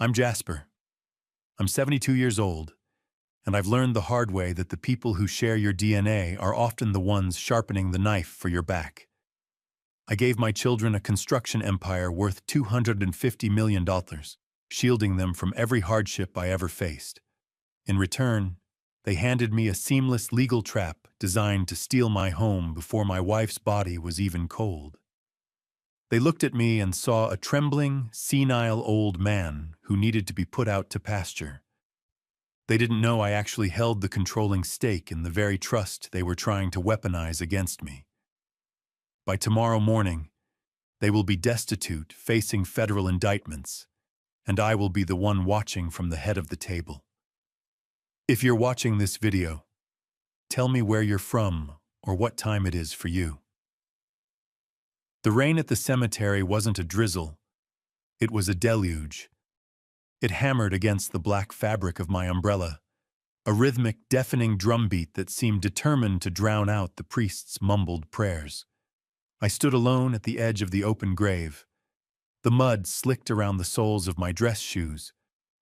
I'm Jasper. I'm 72 years old, and I've learned the hard way that the people who share your DNA are often the ones sharpening the knife for your back. I gave my children a construction empire worth $250 million, shielding them from every hardship I ever faced. In return, they handed me a seamless legal trap designed to steal my home before my wife's body was even cold. They looked at me and saw a trembling, senile old man who needed to be put out to pasture. They didn't know I actually held the controlling stake in the very trust they were trying to weaponize against me. By tomorrow morning, they will be destitute, facing federal indictments, and I will be the one watching from the head of the table. If you're watching this video, tell me where you're from or what time it is for you. The rain at the cemetery wasn't a drizzle, it was a deluge. It hammered against the black fabric of my umbrella, a rhythmic, deafening drumbeat that seemed determined to drown out the priest's mumbled prayers. I stood alone at the edge of the open grave. The mud slicked around the soles of my dress shoes,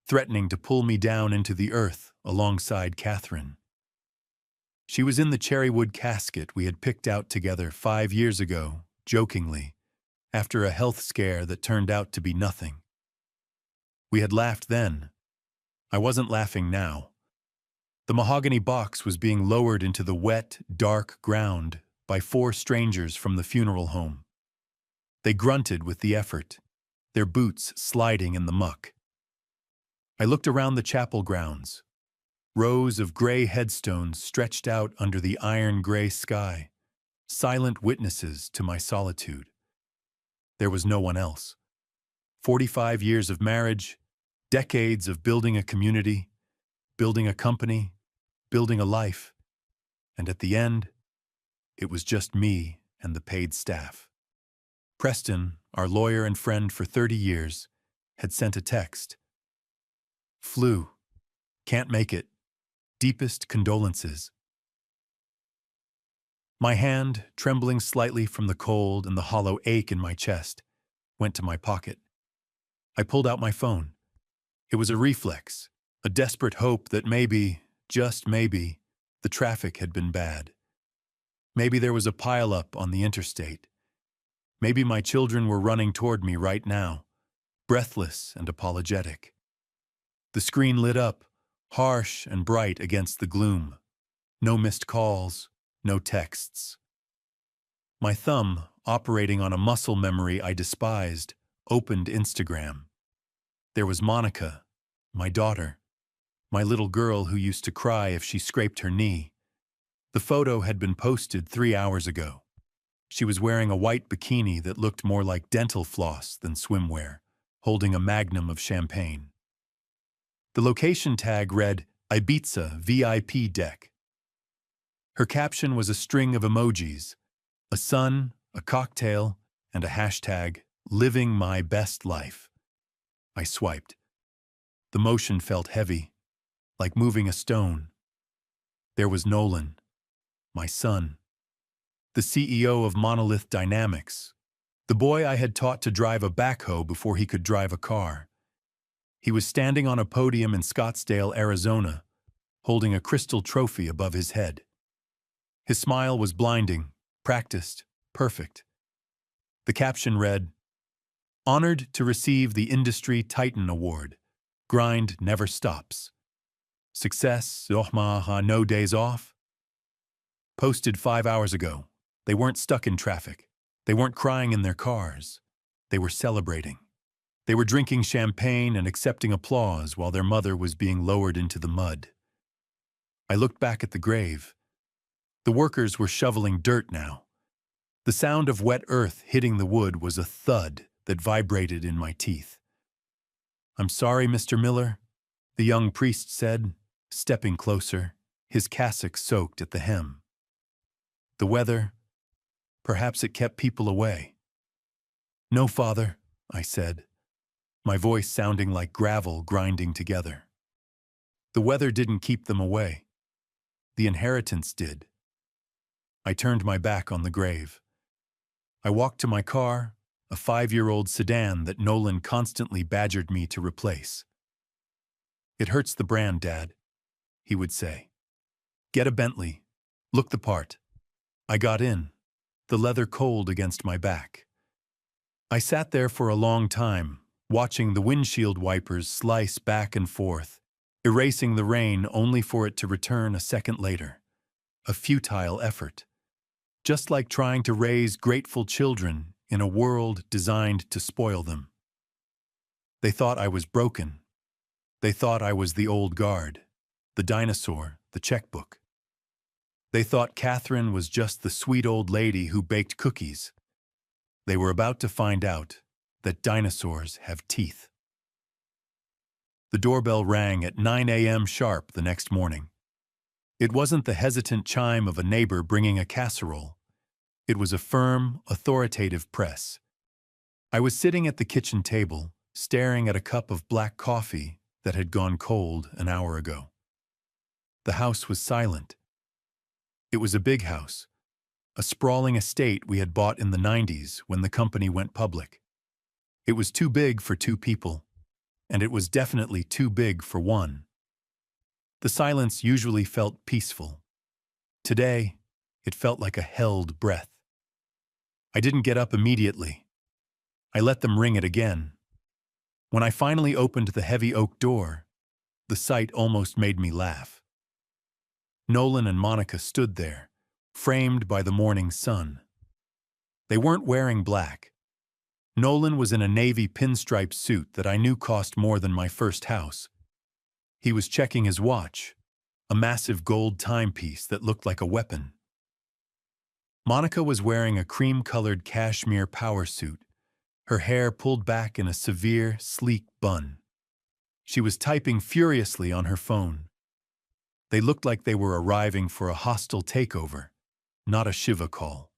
threatening to pull me down into the earth alongside Catherine. She was in the cherrywood casket we had picked out together 5 years ago, jokingly, after a health scare that turned out to be nothing. We had laughed then. I wasn't laughing now. The mahogany box was being lowered into the wet, dark ground by 4 strangers from the funeral home. They grunted with the effort, their boots sliding in the muck. I looked around the chapel grounds. Rows of gray headstones stretched out under the iron-gray sky, silent witnesses to my solitude. There was no one else. 45 years of marriage, decades of building a community, building a company, building a life, and at the end, it was just me and the paid staff. Preston, our lawyer and friend for 30 years, had sent a text. Flu. Can't make it. Deepest condolences. My hand, trembling slightly from the cold and the hollow ache in my chest, went to my pocket. I pulled out my phone. It was a reflex, a desperate hope that maybe, just maybe, the traffic had been bad. Maybe there was a pile-up on the interstate. Maybe my children were running toward me right now, breathless and apologetic. The screen lit up, harsh and bright against the gloom. No missed calls, no texts. My thumb, operating on a muscle memory I despised, opened Instagram. There was Monica, my daughter, my little girl who used to cry if she scraped her knee. The photo had been posted 3 hours ago. She was wearing a white bikini that looked more like dental floss than swimwear, holding a magnum of champagne. The location tag read, Ibiza VIP deck. Her caption was a string of emojis, a sun, a cocktail, and a hashtag, living my best life. I swiped. The motion felt heavy, like moving a stone. There was Nolan, my son, the CEO of Monolith Dynamics, the boy I had taught to drive a backhoe before he could drive a car. He was standing on a podium in Scottsdale, Arizona, holding a crystal trophy above his head. His smile was blinding, practiced, perfect. The caption read, "Honored to receive the Industry Titan Award. Grind never stops. Success, no days off." Posted 5 hours ago. They weren't stuck in traffic. They weren't crying in their cars. They were celebrating. They were drinking champagne and accepting applause while their mother was being lowered into the mud. I looked back at the grave. The workers were shoveling dirt now. The sound of wet earth hitting the wood was a thud that vibrated in my teeth. "I'm sorry, Mr. Miller," the young priest said, stepping closer, his cassock soaked at the hem. "The weather, perhaps it kept people away." "No, Father," I said, my voice sounding like gravel grinding together. "The weather didn't keep them away. The inheritance did." I turned my back on the grave. I walked to my car, a 5-year-old sedan that Nolan constantly badgered me to replace. "It hurts the brand, Dad," he would say. "Get a Bentley. Look the part." I got in, the leather cold against my back. I sat there for a long time, watching the windshield wipers slice back and forth, erasing the rain only for it to return a second later. A futile effort. Just like trying to raise grateful children in a world designed to spoil them. They thought I was broken. They thought I was the old guard, the dinosaur, the checkbook. They thought Catherine was just the sweet old lady who baked cookies. They were about to find out that dinosaurs have teeth. The doorbell rang at 9 a.m. sharp the next morning. It wasn't the hesitant chime of a neighbor bringing a casserole. It was a firm, authoritative press. I was sitting at the kitchen table, staring at a cup of black coffee that had gone cold an hour ago. The house was silent. It was a big house, a sprawling estate we had bought in the 90s when the company went public. It was too big for 2 people, and it was definitely too big for 1. The silence usually felt peaceful. Today, it felt like a held breath. I didn't get up immediately. I let them ring it again. When I finally opened the heavy oak door, the sight almost made me laugh. Nolan and Monica stood there, framed by the morning sun. They weren't wearing black. Nolan was in a navy pinstripe suit that I knew cost more than my first house. He was checking his watch, a massive gold timepiece that looked like a weapon. Monica was wearing a cream-colored cashmere power suit, her hair pulled back in a severe, sleek bun. She was typing furiously on her phone. They looked like they were arriving for a hostile takeover, not a Shiva call.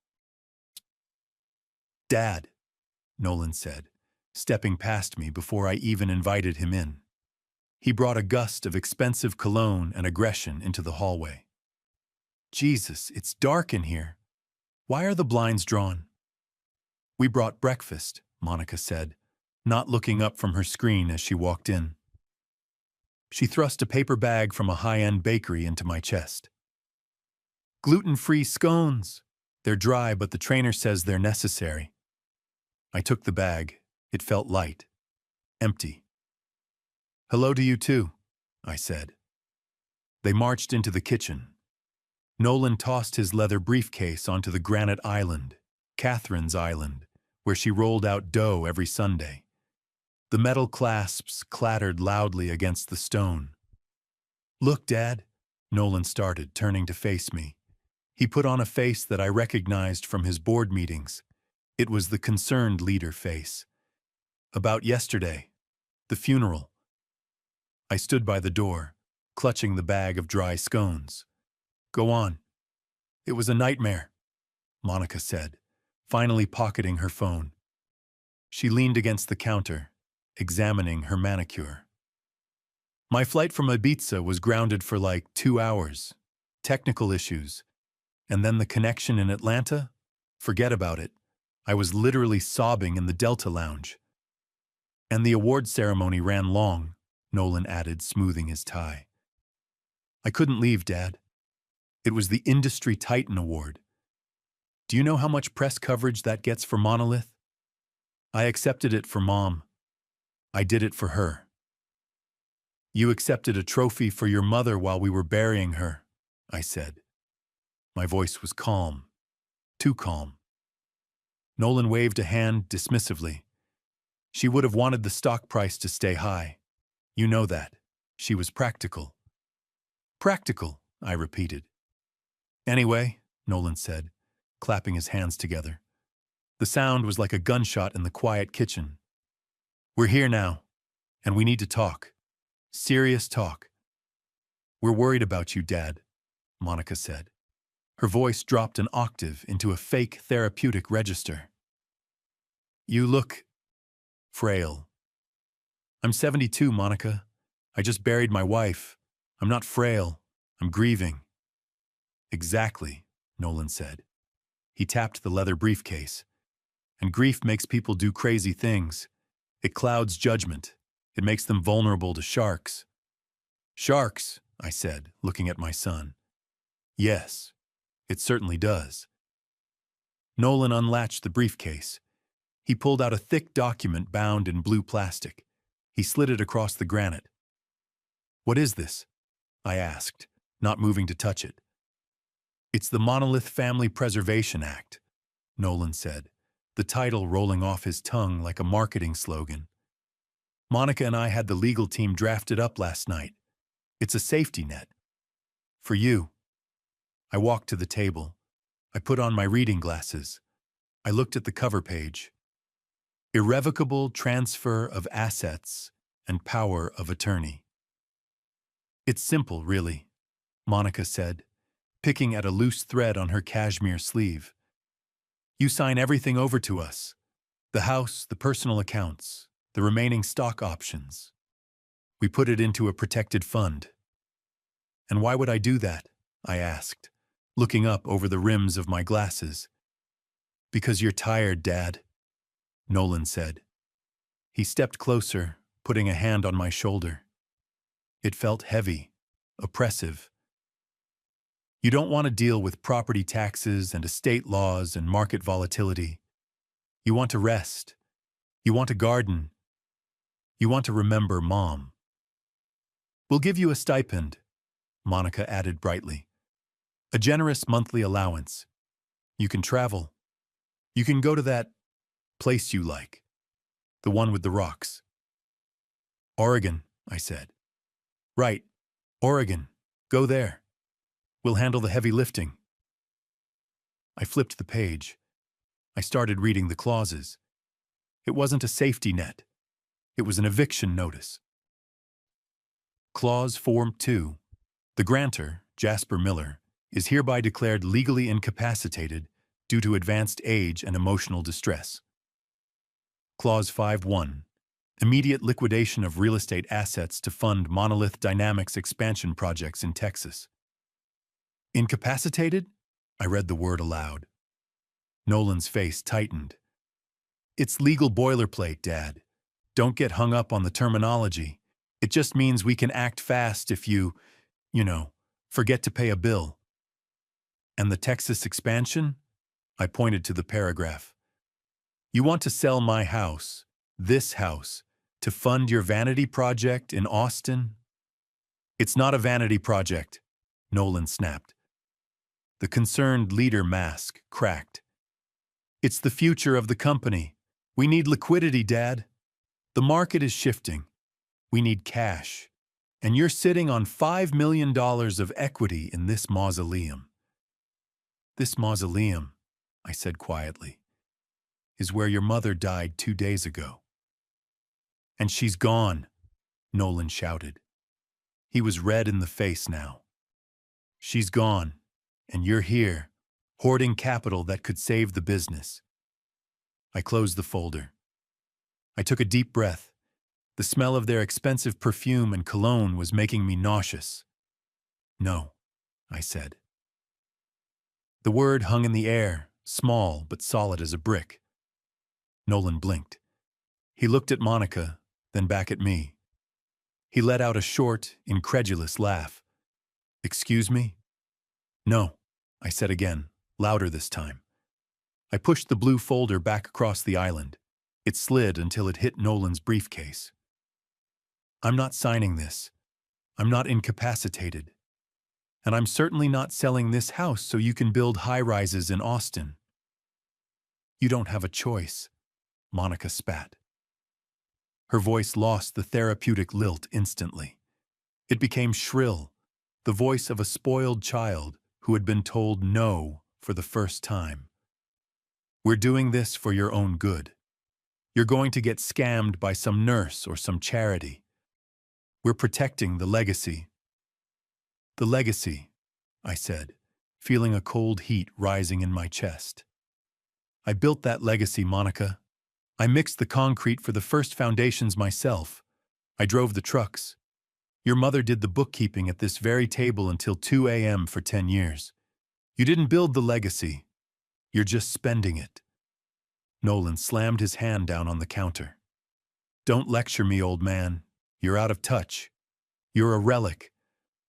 "Dad," Nolan said, stepping past me before I even invited him in. He brought a gust of expensive cologne and aggression into the hallway. "Jesus, it's dark in here. Why are the blinds drawn?" "We brought breakfast," Monica said, not looking up from her screen as she walked in. She thrust a paper bag from a high-end bakery into my chest. "Gluten-free scones. They're dry, but the trainer says they're necessary." I took the bag. It felt light, empty. "Hello to you too," I said. They marched into the kitchen. Nolan tossed his leather briefcase onto the granite island, Catherine's island, where she rolled out dough every Sunday. The metal clasps clattered loudly against the stone. "Look, Dad," Nolan started, turning to face me. He put on a face that I recognized from his board meetings. It was the concerned leader face. "About yesterday, the funeral." I stood by the door, clutching the bag of dry scones. "Go on." "It was a nightmare," Monica said, finally pocketing her phone. She leaned against the counter, examining her manicure. "My flight from Ibiza was grounded for like 2 hours. Technical issues. And then the connection in Atlanta? Forget about it. I was literally sobbing in the Delta Lounge. And the award ceremony ran long," Nolan added, smoothing his tie. "I couldn't leave, Dad. It was the Industry Titan Award. Do you know how much press coverage that gets for Monolith? I accepted it for Mom. I did it for her." "You accepted a trophy for your mother while we were burying her," I said. My voice was calm, too calm. Nolan waved a hand dismissively. "She would have wanted the stock price to stay high. You know that. She was practical." "Practical," I repeated. "Anyway," Nolan said, clapping his hands together. The sound was like a gunshot in the quiet kitchen. "We're here now, and we need to talk. Serious talk." "We're worried about you, Dad," Monica said. Her voice dropped an octave into a fake therapeutic register. "You look frail." "I'm 72, Monica. I just buried my wife. I'm not frail. I'm grieving." "Exactly," Nolan said. He tapped the leather briefcase. And grief makes people do crazy things. It clouds judgment. It makes them vulnerable to sharks. Sharks, I said, looking at my son. Yes, it certainly does. Nolan unlatched the briefcase. He pulled out a thick document bound in blue plastic. He slid it across the granite. What is this? I asked, not moving to touch it. It's the Monolith Family Preservation Act, Nolan said, the title rolling off his tongue like a marketing slogan. Monica and I had the legal team draft it up last night. It's a safety net. For you. I walked to the table. I put on my reading glasses. I looked at the cover page. Irrevocable transfer of assets and power of attorney. It's simple, really, Monica said, picking at a loose thread on her cashmere sleeve. You sign everything over to us. The house, the personal accounts, the remaining stock options. We put it into a protected fund. And why would I do that? I asked, looking up over the rims of my glasses. Because you're tired, Dad, Nolan said. He stepped closer, putting a hand on my shoulder. It felt heavy, oppressive. You don't want to deal with property taxes and estate laws and market volatility. You want to rest. You want to garden. You want to remember Mom. We'll give you a stipend, Monica added brightly. A generous monthly allowance. You can travel. You can go to that place you like. The one with the rocks. Oregon, I said. Right, Oregon. Go there. We'll handle the heavy lifting. I flipped the page. I started reading the clauses. It wasn't a safety net. It was an eviction notice. Clause Form 2. The grantor, Jasper Miller, is hereby declared legally incapacitated due to advanced age and emotional distress. Clause 5.1. Immediate liquidation of real estate assets to fund Monolith Dynamics expansion projects in Texas. Incapacitated? I read the word aloud. Nolan's face tightened. It's legal boilerplate, Dad. Don't get hung up on the terminology. It just means we can act fast if you forget to pay a bill. And the Texas expansion? I pointed to the paragraph. You want to sell my house, this house, to fund your vanity project in Austin? It's not a vanity project, Nolan snapped. The concerned leader mask cracked. It's the future of the company. We need liquidity, Dad. The market is shifting. We need cash. And you're sitting on $5 million of equity in this mausoleum. This mausoleum, I said quietly, is where your mother died 2 days ago. And she's gone, Nolan shouted. He was red in the face now. She's gone, and you're here, hoarding capital that could save the business. I closed the folder. I took a deep breath. The smell of their expensive perfume and cologne was making me nauseous. No, I said. The word hung in the air, small but solid as a brick. Nolan blinked. He looked at Monica, then back at me. He let out a short, incredulous laugh. Excuse me? No, I said again, louder this time. I pushed the blue folder back across the island. It slid until it hit Nolan's briefcase. I'm not signing this. I'm not incapacitated. And I'm certainly not selling this house so you can build high-rises in Austin. You don't have a choice, Monica spat. Her voice lost the therapeutic lilt instantly. It became shrill, the voice of a spoiled child who had been told no for the first time. We're doing this for your own good. You're going to get scammed by some nurse or some charity. We're protecting the legacy. The legacy, I said, feeling a cold heat rising in my chest. I built that legacy, Monica. I mixed the concrete for the first foundations myself. I drove the trucks. Your mother did the bookkeeping at this very table until 2 a.m. for 10 years. You didn't build the legacy. You're just spending it. Nolan slammed his hand down on the counter. Don't lecture me, old man. You're out of touch. You're a relic.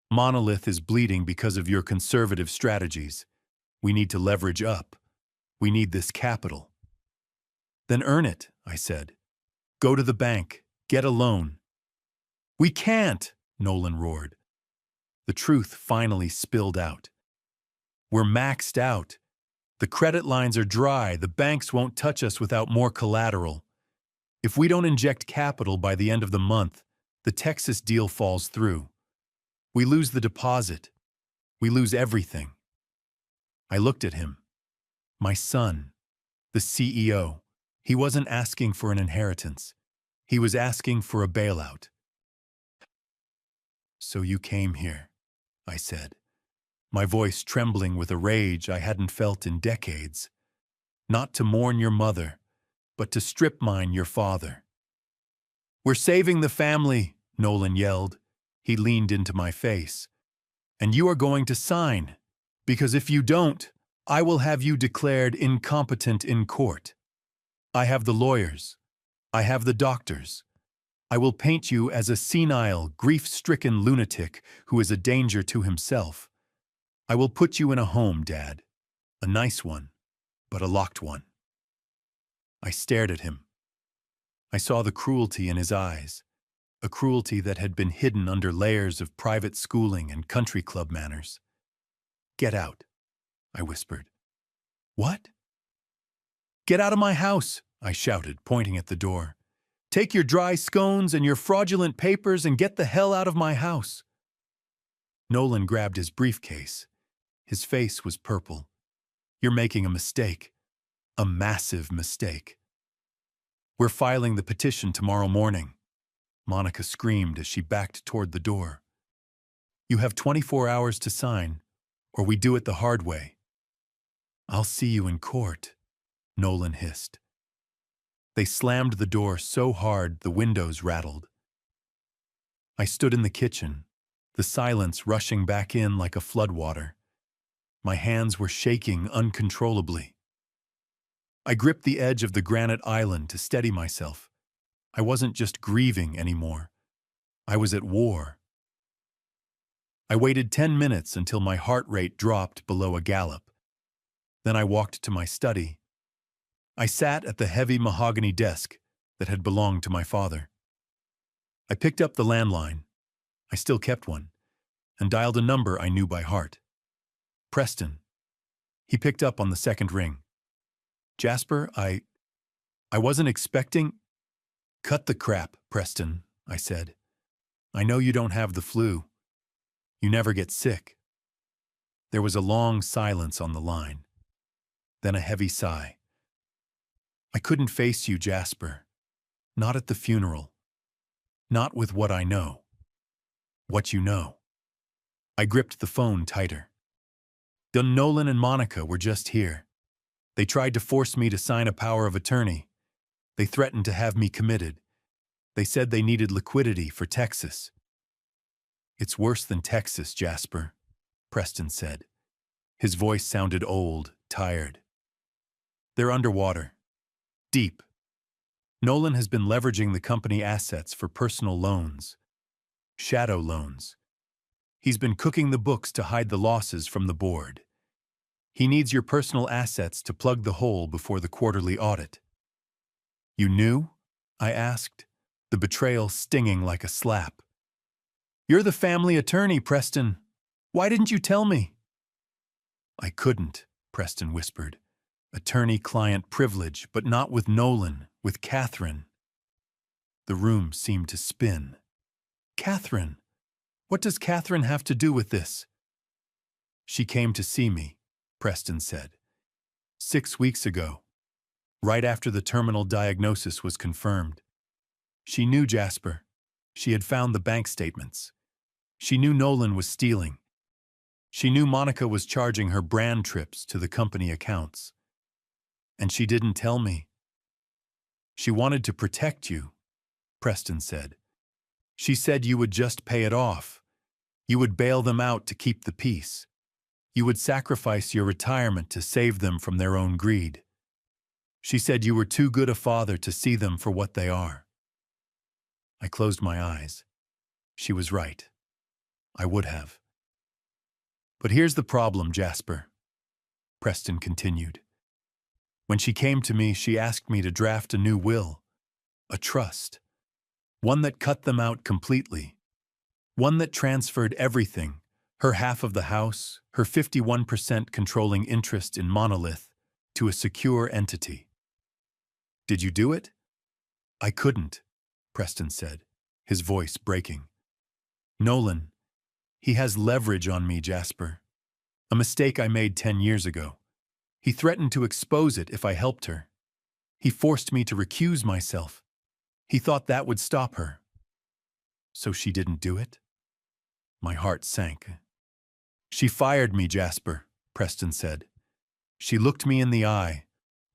Monolith is bleeding because of your conservative strategies. We need to leverage up. We need this capital. Then earn it, I said. Go to the bank. Get a loan. We can't, Nolan roared. The truth finally spilled out. We're maxed out. The credit lines are dry. The banks won't touch us without more collateral. If we don't inject capital by the end of the month, the Texas deal falls through. We lose the deposit. We lose everything. I looked at him. My son, the CEO. He wasn't asking for an inheritance. He was asking for a bailout. So you came here, I said, my voice trembling with a rage I hadn't felt in decades. Not to mourn your mother, but to strip mine your father. We're saving the family, Nolan yelled. He leaned into my face. And you are going to sign, because if you don't, I will have you declared incompetent in court. I have the lawyers. I have the doctors. I will paint you as a senile, grief-stricken lunatic who is a danger to himself. I will put you in a home, Dad. A nice one, but a locked one. I stared at him. I saw the cruelty in his eyes, a cruelty that had been hidden under layers of private schooling and country club manners. Get out, I whispered. What? Get out of my house, I shouted, pointing at the door. Take your dry scones and your fraudulent papers and get the hell out of my house. Nolan grabbed his briefcase. His face was purple. You're making a mistake. A massive mistake. We're filing the petition tomorrow morning, Monica screamed as she backed toward the door. You have 24 hours to sign, or we do it the hard way. I'll see you in court, Nolan hissed. They slammed the door so hard the windows rattled. I stood in the kitchen, the silence rushing back in like a floodwater. My hands were shaking uncontrollably. I gripped the edge of the granite island to steady myself. I wasn't just grieving anymore. I was at war. I waited 10 minutes until my heart rate dropped below a gallop. Then I walked to my study. I sat at the heavy mahogany desk that had belonged to my father. I picked up the landline. I still kept one, and dialed a number I knew by heart. Preston. He picked up on the second ring. Jasper, I wasn't expecting... Cut the crap, Preston, I said. I know you don't have the flu. You never get sick. There was a long silence on the line. Then a heavy sigh. I couldn't face you, Jasper. Not at the funeral. Not with what I know. What you know. I gripped the phone tighter. Nolan and Monica were just here. They tried to force me to sign a power of attorney. They threatened to have me committed. They said they needed liquidity for Texas. It's worse than Texas, Jasper, Preston said. His voice sounded old, tired. They're underwater. Deep. Nolan has been leveraging the company assets for personal loans. Shadow loans. He's been cooking the books to hide the losses from the board. He needs your personal assets to plug the hole before the quarterly audit. You knew? I asked, the betrayal stinging like a slap. You're the family attorney, Preston. Why didn't you tell me? I couldn't, Preston whispered. Attorney-client privilege, but not with Nolan, with Catherine. The room seemed to spin. Catherine? What does Catherine have to do with this? She came to see me, Preston said. 6 weeks ago, right after the terminal diagnosis was confirmed. She knew Jasper. She had found the bank statements. She knew Nolan was stealing. She knew Monica was charging her brand trips to the company accounts. And she didn't tell me. She wanted to protect you, Preston said. She said you would just pay it off. You would bail them out to keep the peace. You would sacrifice your retirement to save them from their own greed. She said you were too good a father to see them for what they are. I closed my eyes. She was right. I would have. But here's the problem, Jasper, Preston continued. When she came to me, she asked me to draft a new will, a trust, one that cut them out completely, one that transferred everything, her half of the house, her 51% controlling interest in Monolith, to a secure entity. Did you do it? I couldn't, Preston said, his voice breaking. Nolan, he has leverage on me, Jasper. A mistake I made 10 years ago. He threatened to expose it if I helped her. He forced me to recuse myself. He thought that would stop her. So she didn't do it? My heart sank. She fired me, Jasper, Preston said. She looked me in the eye,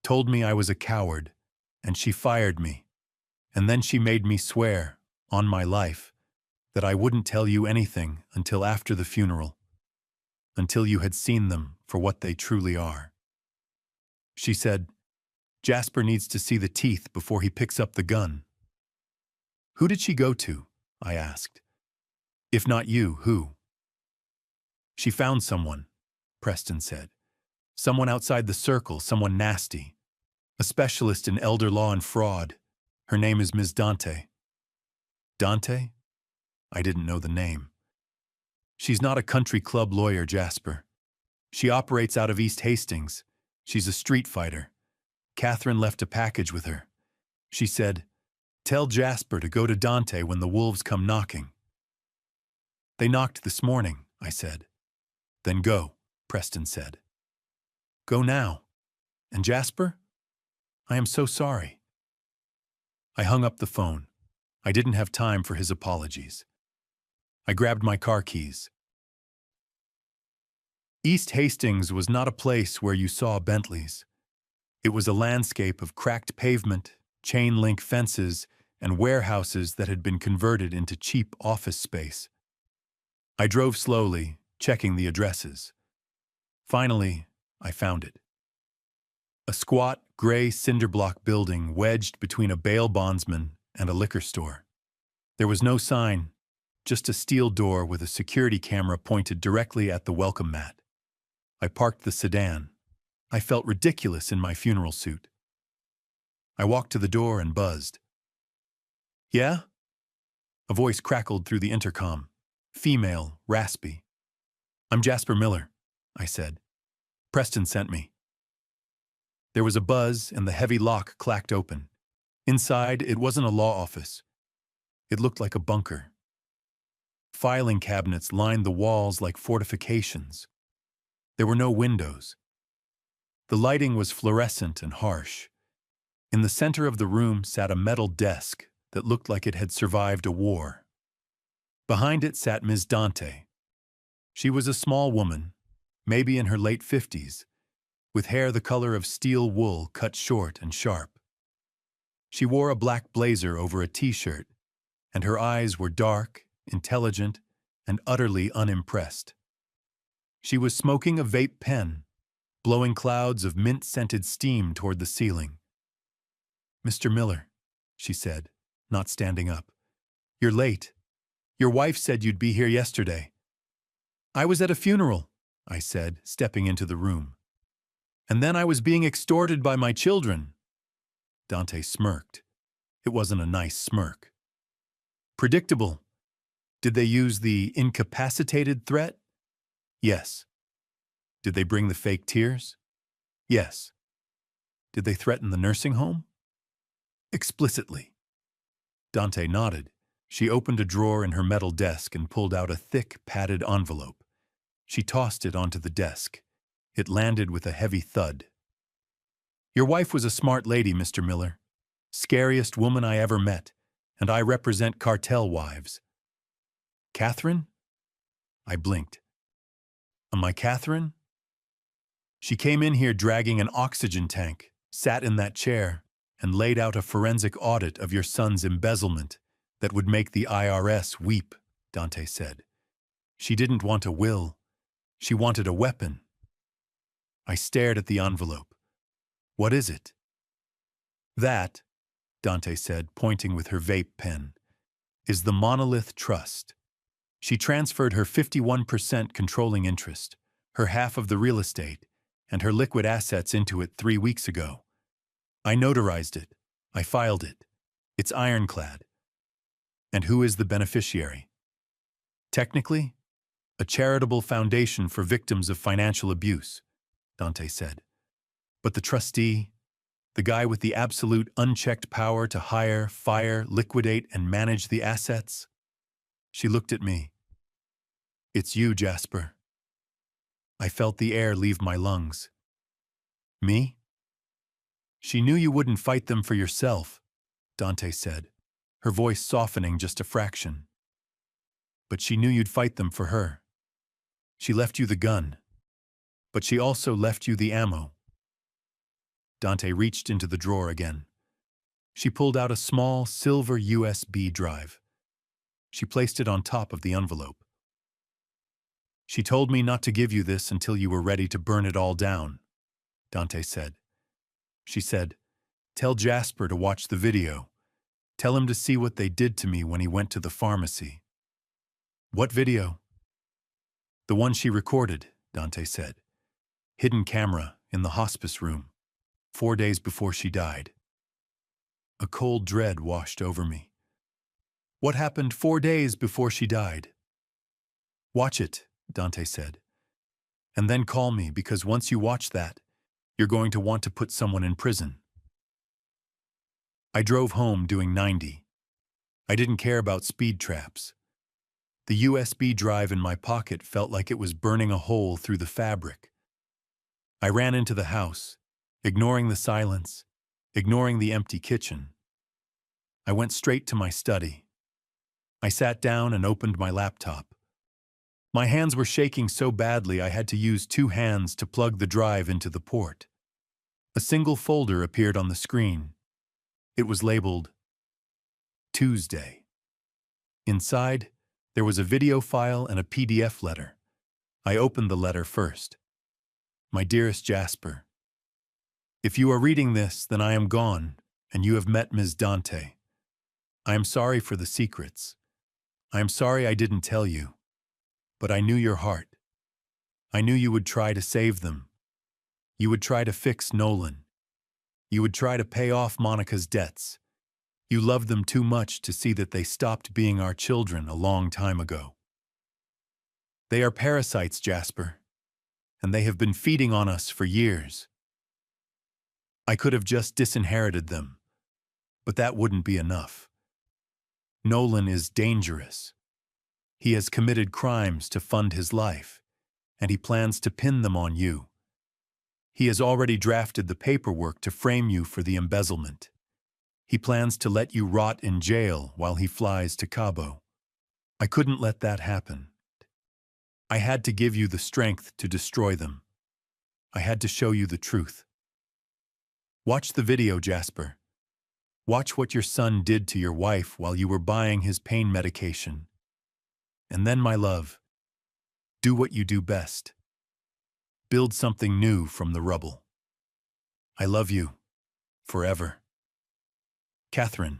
told me I was a coward, and she fired me. And then she made me swear, on my life, that I wouldn't tell you anything until after the funeral, until you had seen them for what they truly are. She said, Jasper needs to see the teeth before he picks up the gun. Who did she go to? I asked. If not you, who? She found someone, Preston said. Someone outside the circle, someone nasty. A specialist in elder law and fraud. Her name is Ms. Dante. Dante? I didn't know the name. She's not a country club lawyer, Jasper. She operates out of East Hastings. She's a street fighter. Catherine left a package with her. She said, tell Jasper to go to Dante when the wolves come knocking. They knocked this morning, I said. Then go, Preston said. Go now. And Jasper? I am so sorry. I hung up the phone. I didn't have time for his apologies. I grabbed my car keys. East Hastings was not a place where you saw Bentleys. It was a landscape of cracked pavement, chain-link fences, and warehouses that had been converted into cheap office space. I drove slowly, checking the addresses. Finally, I found it. A squat, gray cinder-block building wedged between a bail bondsman and a liquor store. There was no sign, just a steel door with a security camera pointed directly at the welcome mat. I parked the sedan. I felt ridiculous in my funeral suit. I walked to the door and buzzed. Yeah? A voice crackled through the intercom. Female, raspy. I'm Jasper Miller, I said. Preston sent me. There was a buzz and the heavy lock clacked open. Inside, it wasn't a law office. It looked like a bunker. Filing cabinets lined the walls like fortifications. There were no windows. The lighting was fluorescent and harsh. In the center of the room sat a metal desk that looked like it had survived a war. Behind it sat Ms. Dante. She was a small woman, maybe in her late 50s, with hair the color of steel wool cut short and sharp. She wore a black blazer over a t-shirt, and her eyes were dark, intelligent, and utterly unimpressed. She was smoking a vape pen, blowing clouds of mint-scented steam toward the ceiling. Mr. Miller, she said, not standing up. You're late. Your wife said you'd be here yesterday. I was at a funeral, I said, stepping into the room. And then I was being extorted by my children. Dante smirked. It wasn't a nice smirk. Predictable. Did they use the incapacitated threat? Yes. Did they bring the fake tears? Yes. Did they threaten the nursing home? Explicitly. Dante nodded. She opened a drawer in her metal desk and pulled out a thick, padded envelope. She tossed it onto the desk. It landed with a heavy thud. Your wife was a smart lady, Mr. Miller. Scariest woman I ever met, and I represent cartel wives. Catherine? I blinked. Am I Catherine? She came in here dragging an oxygen tank, sat in that chair, and laid out a forensic audit of your son's embezzlement that would make the IRS weep, Dante said. She didn't want a will. She wanted a weapon. I stared at the envelope. What is it? That, Dante said, pointing with her vape pen, is the Monolith Trust. She transferred her 51% controlling interest, her half of the real estate, and her liquid assets into it 3 weeks ago. I notarized it. I filed it. It's ironclad. And who is the beneficiary? Technically, a charitable foundation for victims of financial abuse, Dante said. But the trustee, the guy with the absolute unchecked power to hire, fire, liquidate, and manage the assets? She looked at me. It's you, Jasper. I felt the air leave my lungs. Me? She knew you wouldn't fight them for yourself, Dante said, her voice softening just a fraction. But she knew you'd fight them for her. She left you the gun, but she also left you the ammo. Dante reached into the drawer again. She pulled out a small silver USB drive. She placed it on top of the envelope. She told me not to give you this until you were ready to burn it all down, Dante said. She said, tell Jasper to watch the video. Tell him to see what they did to me when he went to the pharmacy. What video? The one she recorded, Dante said. Hidden camera in the hospice room, 4 days before she died. A cold dread washed over me. What happened 4 days before she died? Watch it, Dante said. And then call me, because once you watch that, you're going to want to put someone in prison. I drove home doing 90. I didn't care about speed traps. The USB drive in my pocket felt like it was burning a hole through the fabric. I ran into the house, ignoring the silence, ignoring the empty kitchen. I went straight to my study. I sat down and opened my laptop. My hands were shaking so badly I had to use 2 hands to plug the drive into the port. A single folder appeared on the screen. It was labeled Tuesday. Inside, there was a video file and a PDF letter. I opened the letter first. My dearest Jasper, if you are reading this, then I am gone, and you have met Ms. Dante. I am sorry for the secrets. I am sorry I didn't tell you. But I knew your heart. I knew you would try to save them. You would try to fix Nolan. You would try to pay off Monica's debts. You loved them too much to see that they stopped being our children a long time ago. They are parasites, Jasper, and they have been feeding on us for years. I could have just disinherited them, but that wouldn't be enough. Nolan is dangerous. He has committed crimes to fund his life, and he plans to pin them on you. He has already drafted the paperwork to frame you for the embezzlement. He plans to let you rot in jail while he flies to Cabo. I couldn't let that happen. I had to give you the strength to destroy them. I had to show you the truth. Watch the video, Jasper. Watch what your son did to your wife while you were buying his pain medication. And then, my love, do what you do best. Build something new from the rubble. I love you. Forever. Catherine.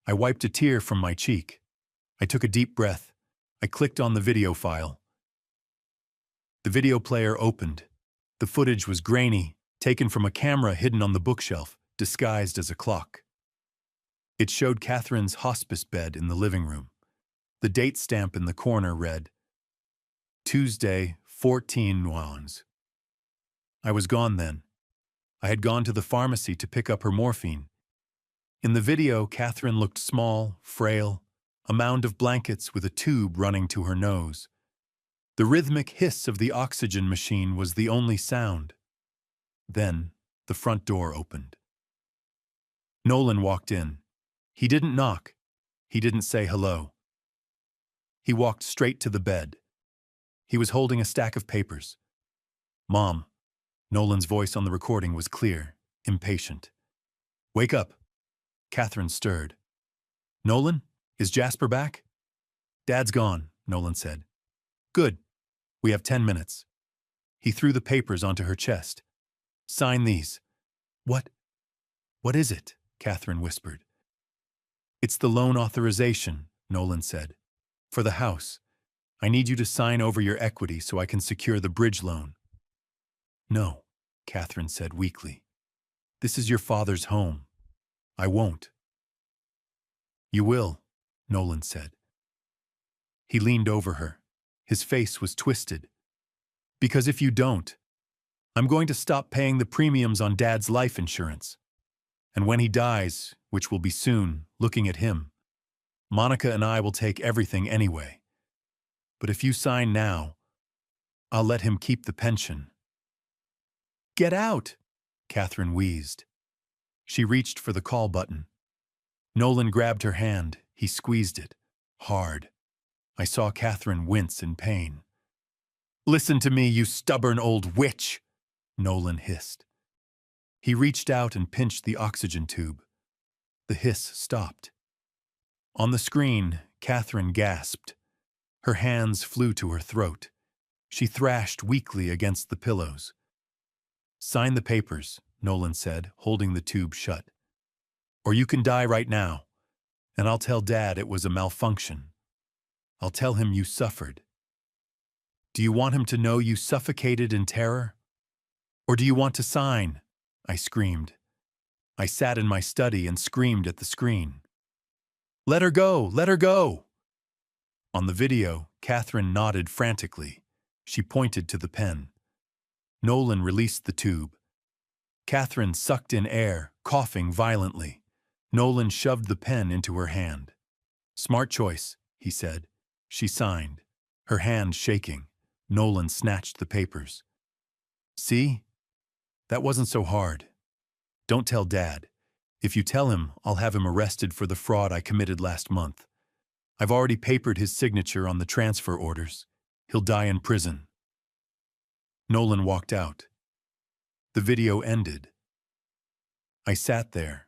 I wiped a tear from my cheek. I took a deep breath. I clicked on the video file. The video player opened. The footage was grainy, taken from a camera hidden on the bookshelf, disguised as a clock. It showed Catherine's hospice bed in the living room. The date stamp in the corner read, Tuesday, 14 nuans. I was gone then. I had gone to the pharmacy to pick up her morphine. In the video, Catherine looked small, frail, a mound of blankets with a tube running to her nose. The rhythmic hiss of the oxygen machine was the only sound. Then, the front door opened. Nolan walked in. He didn't knock. He didn't say hello. He walked straight to the bed. He was holding a stack of papers. Mom. Nolan's voice on the recording was clear, impatient. Wake up. Catherine stirred. Nolan? Is Jasper back? Dad's gone, Nolan said. Good. We have 10 minutes. He threw the papers onto her chest. Sign these. What? What is it? Catherine whispered. It's the loan authorization, Nolan said. For the house. I need you to sign over your equity so I can secure the bridge loan. No, Catherine said weakly. This is your father's home. I won't. You will, Nolan said. He leaned over her. His face was twisted. Because if you don't, I'm going to stop paying the premiums on Dad's life insurance. And when he dies, which will be soon, looking at him, Monica and I will take everything anyway. But if you sign now, I'll let him keep the pension. Get out, Catherine wheezed. She reached for the call button. Nolan grabbed her hand. He squeezed it. Hard. I saw Catherine wince in pain. Listen to me, you stubborn old witch, Nolan hissed. He reached out and pinched the oxygen tube. The hiss stopped. On the screen, Catherine gasped. Her hands flew to her throat. She thrashed weakly against the pillows. Sign the papers, Nolan said, holding the tube shut. Or you can die right now, and I'll tell Dad it was a malfunction. I'll tell him you suffered. Do you want him to know you suffocated in terror? Or do you want to sign? I screamed. I sat in my study and screamed at the screen. Let her go! Let her go! On the video, Catherine nodded frantically. She pointed to the pen. Nolan released the tube. Catherine sucked in air, coughing violently. Nolan shoved the pen into her hand. Smart choice, he said. She signed, her hand shaking. Nolan snatched the papers. See? That wasn't so hard. Don't tell Dad. If you tell him, I'll have him arrested for the fraud I committed last month. I've already papered his signature on the transfer orders. He'll die in prison. Nolan walked out. The video ended. I sat there.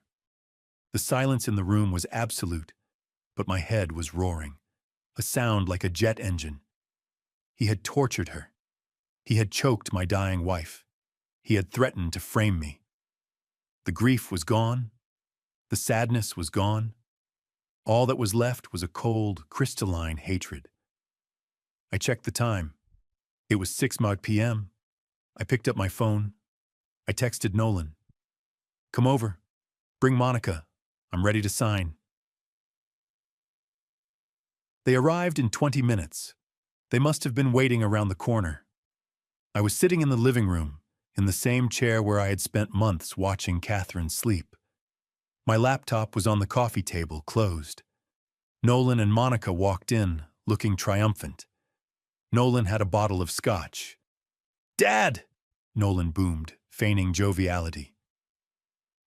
The silence in the room was absolute, but my head was roaring. A sound like a jet engine. He had tortured her. He had choked my dying wife. He had threatened to frame me. The grief was gone. The sadness was gone. All that was left was a cold, crystalline hatred. I checked the time. It was 6 p.m. I picked up my phone. I texted Nolan. Come over. Bring Monica. I'm ready to sign. They arrived in 20 minutes. They must have been waiting around the corner. I was sitting in the living room, in the same chair where I had spent months watching Catherine sleep. My laptop was on the coffee table, closed. Nolan and Monica walked in, looking triumphant. Nolan had a bottle of scotch. Dad! Nolan boomed, feigning joviality.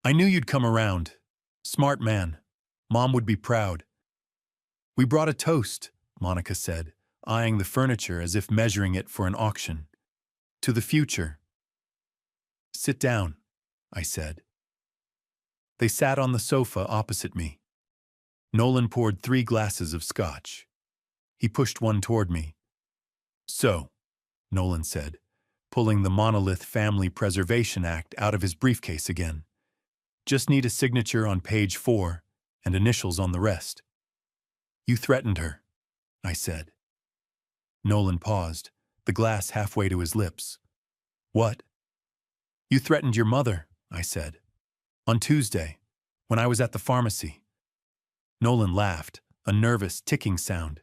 I knew you'd come around. Smart man. Mom would be proud. We brought a toast, Monica said, eyeing the furniture as if measuring it for an auction. To the future. Sit down, I said. They sat on the sofa opposite me. Nolan poured 3 glasses of scotch. He pushed one toward me. So, Nolan said, pulling the Monolith Family Preservation Act out of his briefcase again. Just need a signature on page 4 and initials on the rest. You threatened her, I said. Nolan paused, the glass halfway to his lips. What? You threatened your mother, I said. On Tuesday, when I was at the pharmacy. Nolan laughed, a nervous, ticking sound.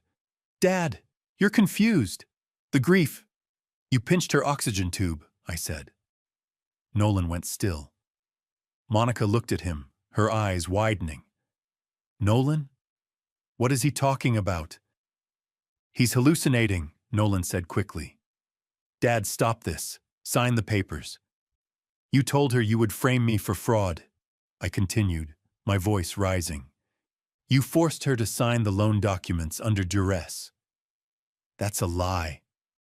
Dad, you're confused. The grief. You pinched her oxygen tube, I said. Nolan went still. Monica looked at him, her eyes widening. Nolan? What is he talking about? He's hallucinating, Nolan said quickly. Dad, stop this. Sign the papers. You told her you would frame me for fraud, I continued, my voice rising. You forced her to sign the loan documents under duress. That's a lie,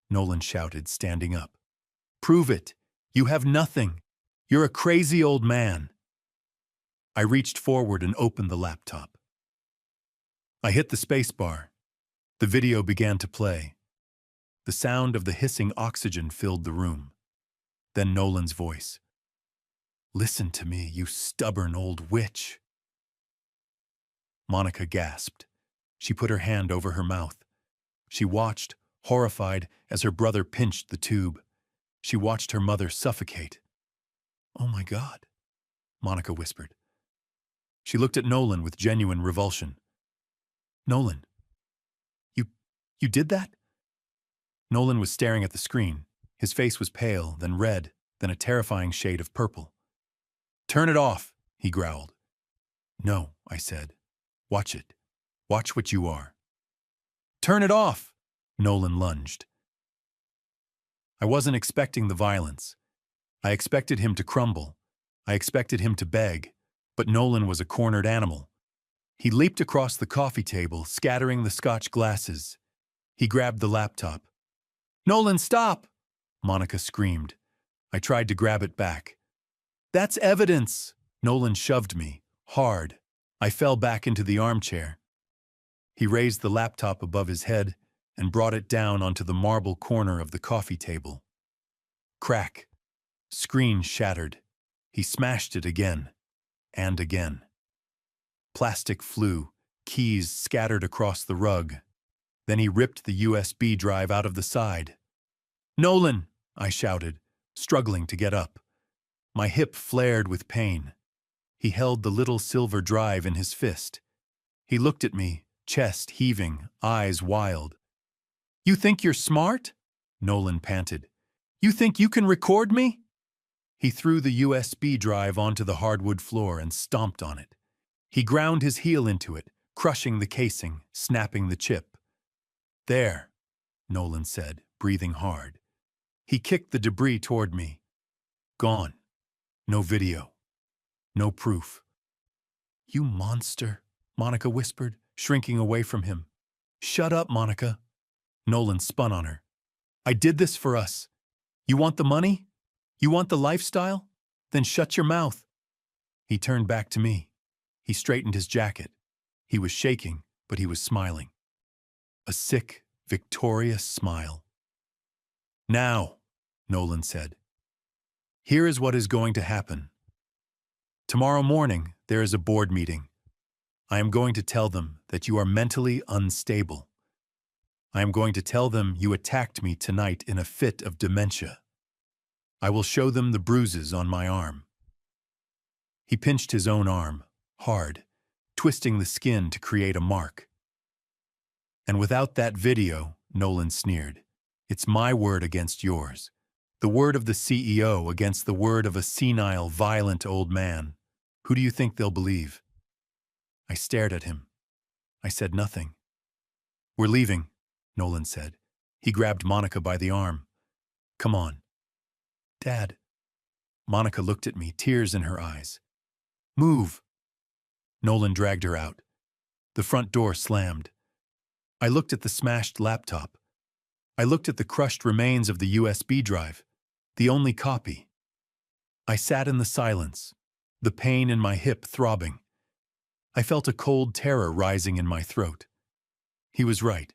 Nolan shouted, standing up. Prove it. You have nothing. You're a crazy old man. I reached forward and opened the laptop. I hit the space bar. The video began to play. The sound of the hissing oxygen filled the room. Then Nolan's voice. Listen to me, you stubborn old witch. Monica gasped. She put her hand over her mouth. She watched, horrified, as her brother pinched the tube. She watched her mother suffocate. "Oh my God," Monica whispered. She looked at Nolan with genuine revulsion. "Nolan, you did that?" Nolan was staring at the screen. His face was pale, then red, then a terrifying shade of purple. "Turn it off," he growled. "No," I said. "Watch it. Watch what you are." "Turn it off!" Nolan lunged. I wasn't expecting the violence. I expected him to crumble. I expected him to beg. But Nolan was a cornered animal. He leaped across the coffee table, scattering the Scotch glasses. He grabbed the laptop. "Nolan, stop!" Monica screamed. I tried to grab it back. "That's evidence!" Nolan shoved me, hard. I fell back into the armchair. He raised the laptop above his head and brought it down onto the marble corner of the coffee table. Crack. Screen shattered. He smashed it again. And again. Plastic flew, keys scattered across the rug. Then he ripped the USB drive out of the side. "Nolan!" I shouted, struggling to get up. My hip flared with pain. He held the little silver drive in his fist. He looked at me, chest heaving, eyes wild. "You think you're smart?" Nolan panted. "You think you can record me?" He threw the USB drive onto the hardwood floor and stomped on it. He ground his heel into it, crushing the casing, snapping the chip. "There," Nolan said, breathing hard. He kicked the debris toward me. "Gone. No video. No proof." "You monster," Monica whispered, shrinking away from him. "Shut up, Monica." Nolan spun on her. "I did this for us. You want the money? You want the lifestyle? Then shut your mouth." He turned back to me. He straightened his jacket. He was shaking, but he was smiling. A sick, victorious smile. "Now," Nolan said, "here is what is going to happen. Tomorrow morning, there is a board meeting. I am going to tell them that you are mentally unstable. I am going to tell them you attacked me tonight in a fit of dementia. I will show them the bruises on my arm." He pinched his own arm, hard, twisting the skin to create a mark. "And without that video," Nolan sneered, "it's my word against yours. The word of the CEO against the word of a senile, violent old man. Who do you think they'll believe?" I stared at him. I said nothing. "We're leaving," Nolan said. He grabbed Monica by the arm. "Come on." "Dad." Monica looked at me, tears in her eyes. "Move." Nolan dragged her out. The front door slammed. I looked at the smashed laptop. I looked at the crushed remains of the USB drive, the only copy. I sat in the silence, the pain in my hip throbbing. I felt a cold terror rising in my throat. He was right.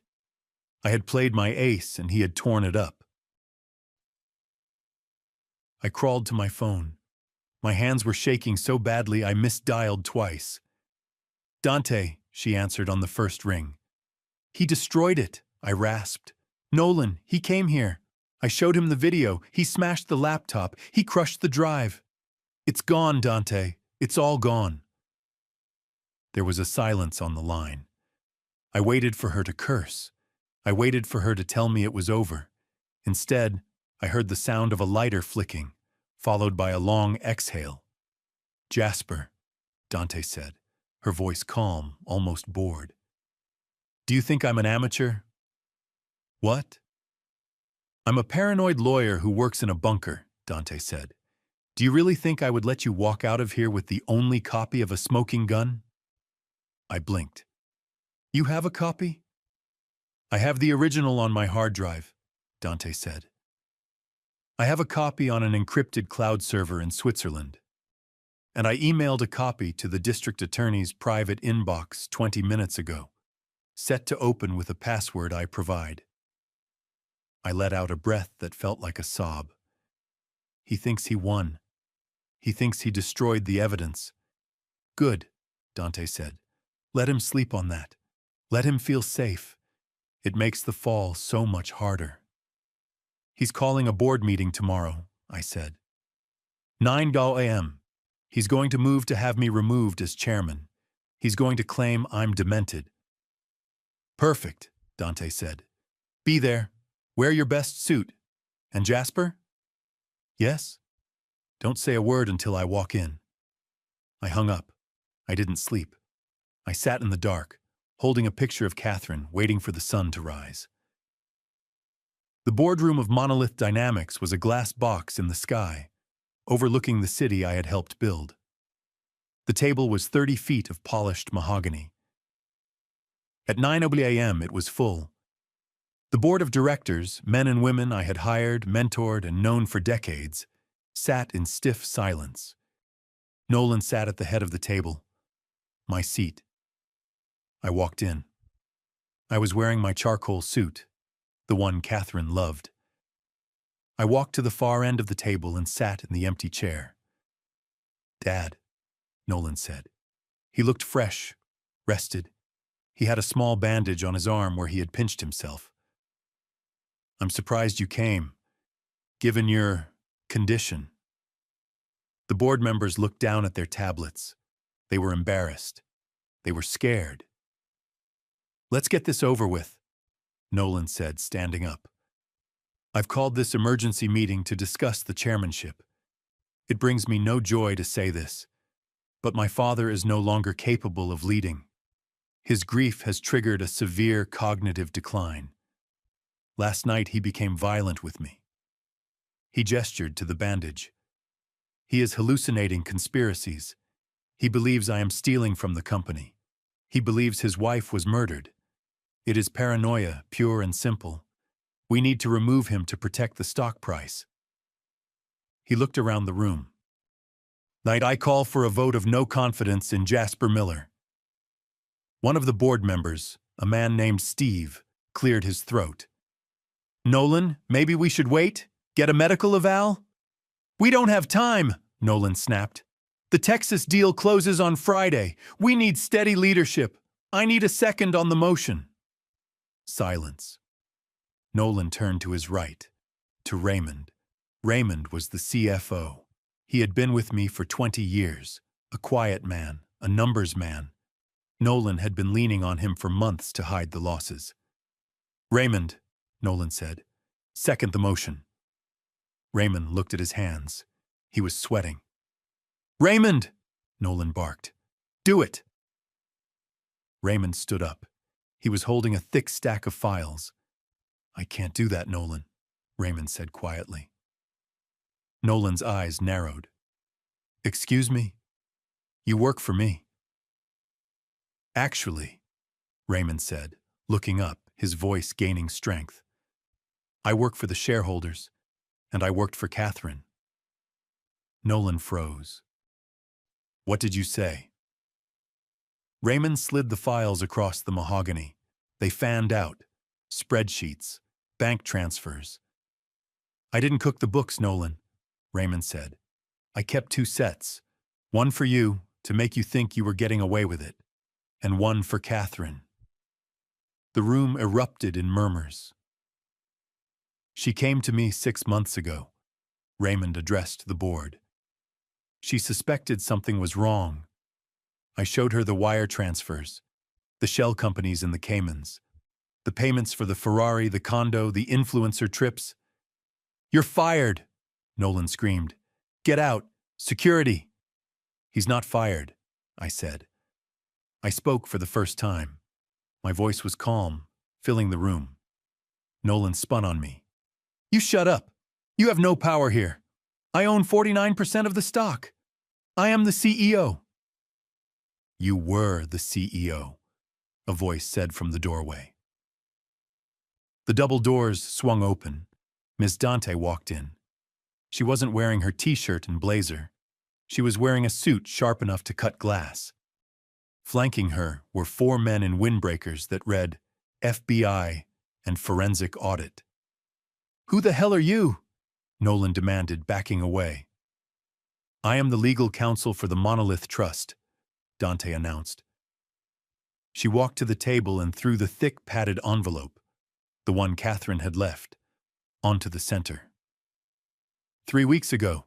I had played my ace and he had torn it up. I crawled to my phone. My hands were shaking so badly I misdialed twice. "Dante," she answered on the first ring. "He destroyed it," I rasped. "Nolan, he came here. I showed him the video. He smashed the laptop. He crushed the drive. It's gone, Dante. It's all gone." There was a silence on the line. I waited for her to curse. I waited for her to tell me it was over. Instead, I heard the sound of a lighter flicking, followed by a long exhale. "Jasper," Dante said, her voice calm, almost bored. "Do you think I'm an amateur?" "What?" "I'm a paranoid lawyer who works in a bunker," Dante said. "Do you really think I would let you walk out of here with the only copy of a smoking gun?" I blinked. "You have a copy?" "I have the original on my hard drive," Dante said. "I have a copy on an encrypted cloud server in Switzerland. And I emailed a copy to the district attorney's private inbox 20 minutes ago, set to open with a password I provide." I let out a breath that felt like a sob. He thinks he won. He thinks he destroyed the evidence. Good, Dante said. Let him sleep on that. Let him feel safe. It makes the fall so much harder. He's calling a board meeting tomorrow, I said. 9 a.m. He's going to move to have me removed as chairman. He's going to claim I'm demented. Perfect, Dante said. Be there. Wear your best suit. And Jasper? Yes? Don't say a word until I walk in. I hung up. I didn't sleep. I sat in the dark, holding a picture of Catherine, waiting for the sun to rise. The boardroom of Monolith Dynamics was a glass box in the sky, overlooking the city I had helped build. The table was 30 feet of polished mahogany. At 9 a.m. it was full. The board of directors, men and women I had hired, mentored, and known for decades, sat in stiff silence. Nolan sat at the head of the table. My seat. I walked in. I was wearing my charcoal suit, the one Catherine loved. I walked to the far end of the table and sat in the empty chair. Dad, Nolan said. He looked fresh, rested. He had a small bandage on his arm where he had pinched himself. I'm surprised you came, given your condition. The board members looked down at their tablets. They were embarrassed. They were scared. Let's get this over with, Nolan said, standing up. I've called this emergency meeting to discuss the chairmanship. It brings me no joy to say this, but my father is no longer capable of leading. His grief has triggered a severe cognitive decline. Last night he became violent with me. He gestured to the bandage. He is hallucinating conspiracies. He believes I am stealing from the company. He believes his wife was murdered. It is paranoia, pure and simple. We need to remove him to protect the stock price. He looked around the room. Tonight I call for a vote of no confidence in Jasper Miller. One of the board members, a man named Steve, cleared his throat. Nolan, maybe we should wait? Get a medical eval? We don't have time, Nolan snapped. The Texas deal closes on Friday. We need steady leadership. I need a second on the motion. Silence. Nolan turned to his right, to Raymond. Raymond was the CFO. He had been with me for 20 years, a quiet man, a numbers man. Nolan had been leaning on him for months to hide the losses. Raymond, Nolan said, second the motion. Raymond looked at his hands. He was sweating. Raymond, Nolan barked. Do it. Raymond stood up. He was holding a thick stack of files. I can't do that, Nolan, Raymond said quietly. Nolan's eyes narrowed. Excuse me? You work for me. Actually, Raymond said, looking up, his voice gaining strength. I work for the shareholders, and I worked for Catherine. Nolan froze. What did you say? Raymond slid the files across the mahogany. They fanned out. Spreadsheets, bank transfers. I didn't cook the books, Nolan, Raymond said. I kept 2 sets. One for you, to make you think you were getting away with it, and one for Catherine. The room erupted in murmurs. She came to me 6 months ago, Raymond addressed the board. She suspected something was wrong. I showed her the wire transfers, the shell companies in the Caymans, the payments for the Ferrari, the condo, the influencer trips. You're fired, Nolan screamed. Get out. Security. He's not fired, I said. I spoke for the first time. My voice was calm, filling the room. Nolan spun on me. You shut up. You have no power here. I own 49% of the stock. I am the CEO. You were the CEO, a voice said from the doorway. The double doors swung open. Miss Dante walked in. She wasn't wearing her t-shirt and blazer. She was wearing a suit sharp enough to cut glass. Flanking her were 4 men in windbreakers that read FBI and Forensic Audit. Who the hell are you? Nolan demanded, backing away. I am the legal counsel for the Monolith Trust, Dante announced. She walked to the table and threw the thick padded envelope, the one Catherine had left, onto the center. 3 weeks ago,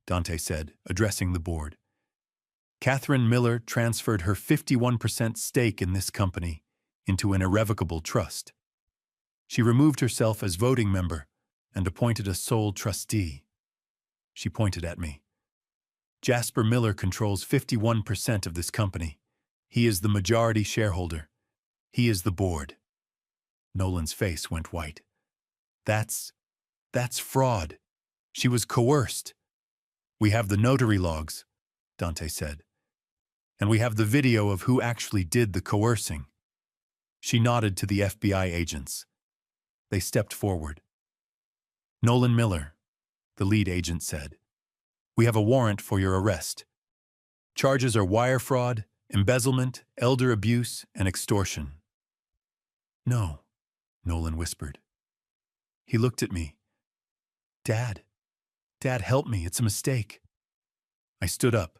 Dante said, addressing the board, Catherine Miller transferred her 51% stake in this company into an irrevocable trust. She removed herself as voting member and appointed a sole trustee. She pointed at me. Jasper Miller controls 51% of this company. He is the majority shareholder. He is the board. Nolan's face went white. That's fraud. She was coerced. We have the notary logs, Dante said. And we have the video of who actually did the coercing. She nodded to the FBI agents. They stepped forward. Nolan Miller, the lead agent said. We have a warrant for your arrest. Charges are wire fraud, embezzlement, elder abuse, and extortion. No, Nolan whispered. He looked at me. Dad, help me, it's a mistake. I stood up.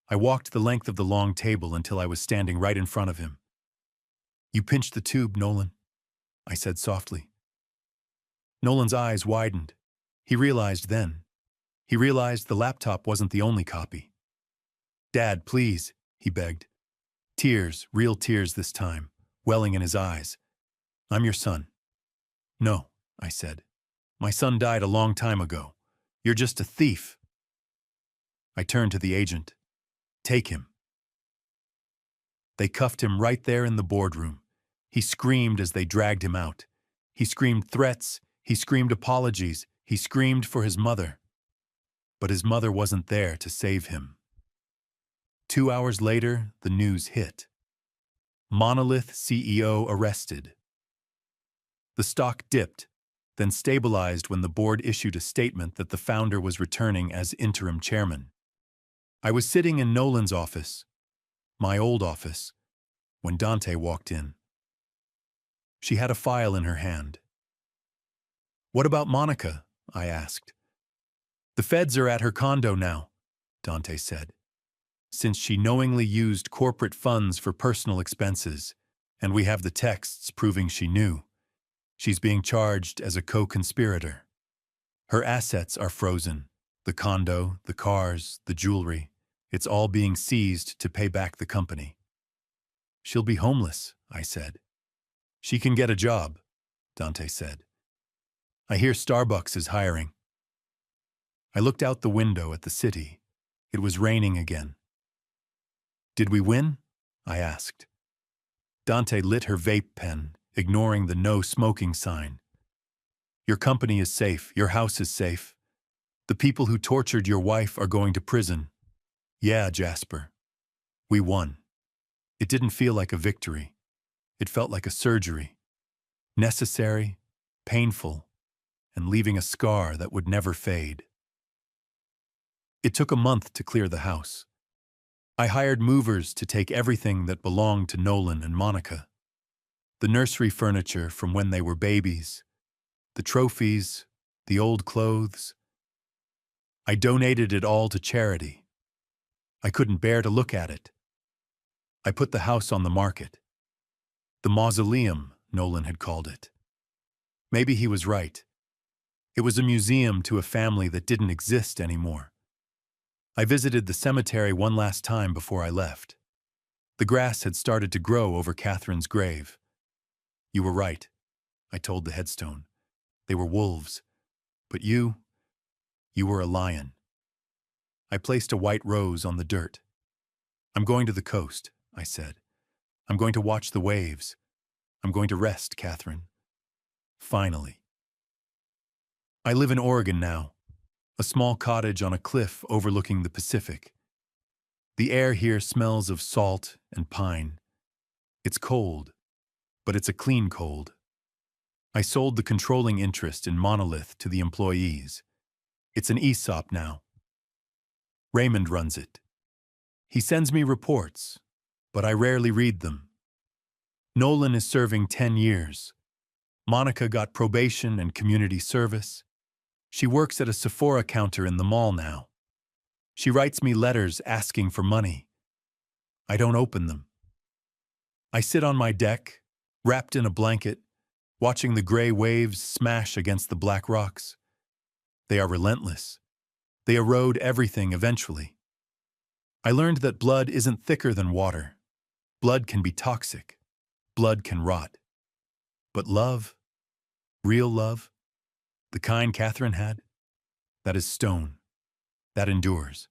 I walked the length of the long table until I was standing right in front of him. You pinched the tube, Nolan, I said softly. Nolan's eyes widened. He realized then. He realized the laptop wasn't the only copy. Dad, please, he begged. Tears, real tears this time, welling in his eyes. I'm your son. No, I said. My son died a long time ago. You're just a thief. I turned to the agent. Take him. They cuffed him right there in the boardroom. He screamed as they dragged him out. He screamed threats. He screamed apologies. He screamed for his mother. But his mother wasn't there to save him. 2 hours later, the news hit. Monolith CEO arrested. The stock dipped, then stabilized when the board issued a statement that the founder was returning as interim chairman. I was sitting in Nolan's office, my old office, when Dante walked in. She had a file in her hand. What about Monica? I asked. The feds are at her condo now, Dante said, since she knowingly used corporate funds for personal expenses, and we have the texts proving she knew. She's being charged as a co-conspirator. Her assets are frozen. The condo, the cars, the jewelry. It's all being seized to pay back the company. She'll be homeless, I said. She can get a job, Dante said. I hear Starbucks is hiring. I looked out the window at the city. It was raining again. Did we win? I asked. Dante lit her vape pen, ignoring the no smoking sign. Your company is safe. Your house is safe. The people who tortured your wife are going to prison. Yeah, Jasper. We won. It didn't feel like a victory. It felt like a surgery. Necessary, painful, and leaving a scar that would never fade. It took a month to clear the house. I hired movers to take everything that belonged to Nolan and Monica. The nursery furniture from when they were babies, the trophies, the old clothes. I donated it all to charity. I couldn't bear to look at it. I put the house on the market. The mausoleum, Nolan had called it. Maybe he was right. It was a museum to a family that didn't exist anymore. I visited the cemetery one last time before I left. The grass had started to grow over Catherine's grave. You were right, I told the headstone. They were wolves. But you were a lion. I placed a white rose on the dirt. I'm going to the coast, I said. I'm going to watch the waves. I'm going to rest, Catherine. Finally. I live in Oregon now, a small cottage on a cliff overlooking the Pacific. The air here smells of salt and pine. It's cold, but it's a clean cold. I sold the controlling interest in Monolith to the employees. It's an ESOP now. Raymond runs it. He sends me reports, but I rarely read them. Nolan is serving 10 years. Monica got probation and community service. She works at a Sephora counter in the mall now. She writes me letters asking for money. I don't open them. I sit on my deck, wrapped in a blanket, watching the gray waves smash against the black rocks. They are relentless. They erode everything eventually. I learned that blood isn't thicker than water. Blood can be toxic. Blood can rot. But love, real love, the kind Catherine had, that is stone. That endures.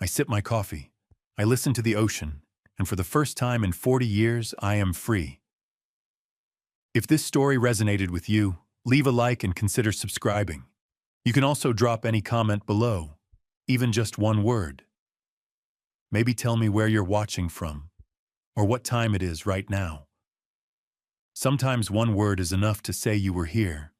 I sip my coffee. I listen to the ocean, and for the first time in 40 years, I am free. If this story resonated with you, leave a like and consider subscribing. You can also drop any comment below, even just one word. Maybe tell me where you're watching from, or what time it is right now. Sometimes one word is enough to say you were here.